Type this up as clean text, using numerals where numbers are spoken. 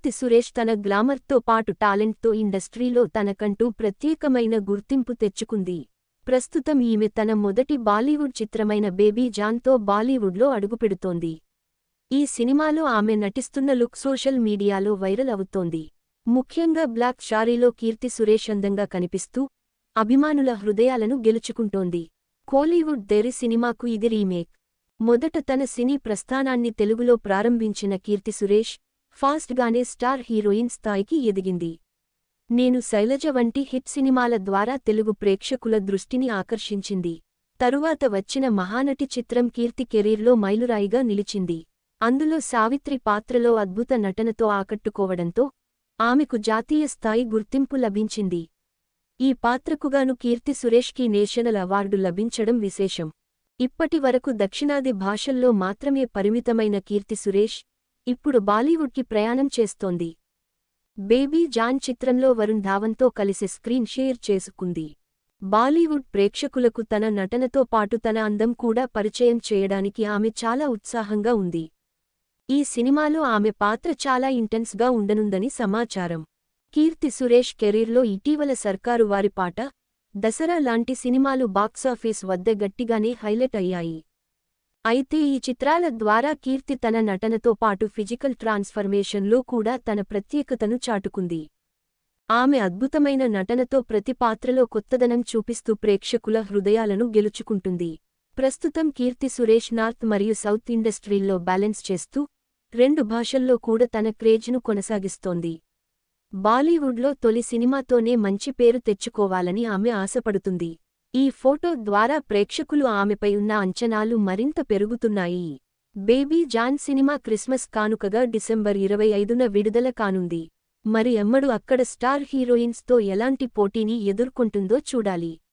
కీర్తి సురేష్ తన గ్లామర్తో పాటు టాలెంట్తో ఇండస్ట్రీలో తనకంటూ ప్రత్యేకమైన గుర్తింపు తెచ్చుకుంది. ప్రస్తుతం ఈమె తన మొదటి బాలీవుడ్ చిత్రమైన బేబీ జాన్తో బాలీవుడ్లో అడుగుపెడుతోంది. ఈ సినిమాలో ఆమె నటిస్తున్న లుక్ సోషల్ మీడియాలో వైరల్ అవుతోంది. ముఖ్యంగా బ్లాక్ శారీలో కీర్తి సురేష్ అందంగా కనిపిస్తూ అభిమానుల హృదయాలను గెలుచుకుంటోంది. కోలీవుడ్ దేరి సినిమాకు ఇది రీమేక్. మొదట తన సినీ ప్రస్థానాన్ని తెలుగులో ప్రారంభించిన కీర్తి సురేష్ ఫాస్ట్గానే స్టార్ హీరోయిన్ స్థాయికి ఎదిగింది. నేను శైలజ వంటి హిట్ సినిమాల ద్వారా తెలుగు ప్రేక్షకుల దృష్టిని ఆకర్షించింది. తరువాత వచ్చిన మహానటి చిత్రం కీర్తి కెరీర్లో మైలురాయిగా నిలిచింది. అందులో సావిత్రి పాత్రలో అద్భుత నటనతో ఆకట్టుకోవడంతో ఆమెకు జాతీయ స్థాయి గుర్తింపు లభించింది. ఈ పాత్రకుగాను కీర్తి సురేష్కి నేషనల్ అవార్డు లభించడం విశేషం. ఇప్పటి వరకు దక్షిణాది భాషల్లో మాత్రమే పరిమితమైన కీర్తి సురేష్ ఇప్పుడు బాలీవుడ్కి ప్రయాణం చేస్తోంది. బేబీ జాన్ చిత్రంలో వరుణ్ ధావన్తో కలిసి స్క్రీన్ షేర్ చేసుకుంది. బాలీవుడ్ ప్రేక్షకులకు తన నటనతో పాటు తన అందం కూడా పరిచయం చేయడానికి ఆమె చాలా ఉత్సాహంగా ఉంది. ఈ సినిమాలో ఆమె పాత్ర చాలా ఇంటెన్స్గా ఉండనుందని సమాచారం. కీర్తి సురేష్ కెరీర్లో ఇటీవల సర్కారు వారి పాట, దసరా లాంటి సినిమాలు బాక్సాఫీస్ వద్ద గట్టిగానే హైలైట్ అయ్యాయి. అయితే ఈ చిత్రాల ద్వారా కీర్తి తన నటనతో పాటు ఫిజికల్ ట్రాన్స్ఫర్మేషన్లో కూడా తన ప్రత్యేకతను చాటుకుంది. ఆమె అద్భుతమైన నటనతో ప్రతి పాత్రలో కొత్తదనం చూపిస్తూ ప్రేక్షకుల హృదయాలను గెలుచుకుంటుంది. ప్రస్తుతం కీర్తి సురేష్ నార్త్ మరియు సౌత్ ఇండస్ట్రీల్లో బ్యాలెన్స్ చేస్తూ 2 భాషల్లో కూడా తన క్రేజ్ను కొనసాగిస్తోంది. బాలీవుడ్లో తొలి సినిమాతోనే మంచి పేరు తెచ్చుకోవాలని ఆమె ఆశపడుతుంది. ఈ ఫోటో ద్వారా ప్రేక్షకులు ఆమెపై ఉన్న అంచనాలు మరింత పెరుగుతున్నాయి. బేబీ జాన్ సినిమా క్రిస్మస్ కానుకగా డిసెంబర్ 25న విడుదల కానుంది. మరి ఎమ్మడు అక్కడ స్టార్ హీరోయిన్స్తో ఎలాంటి పోటీని ఎదుర్కొంటుందో చూడాలి.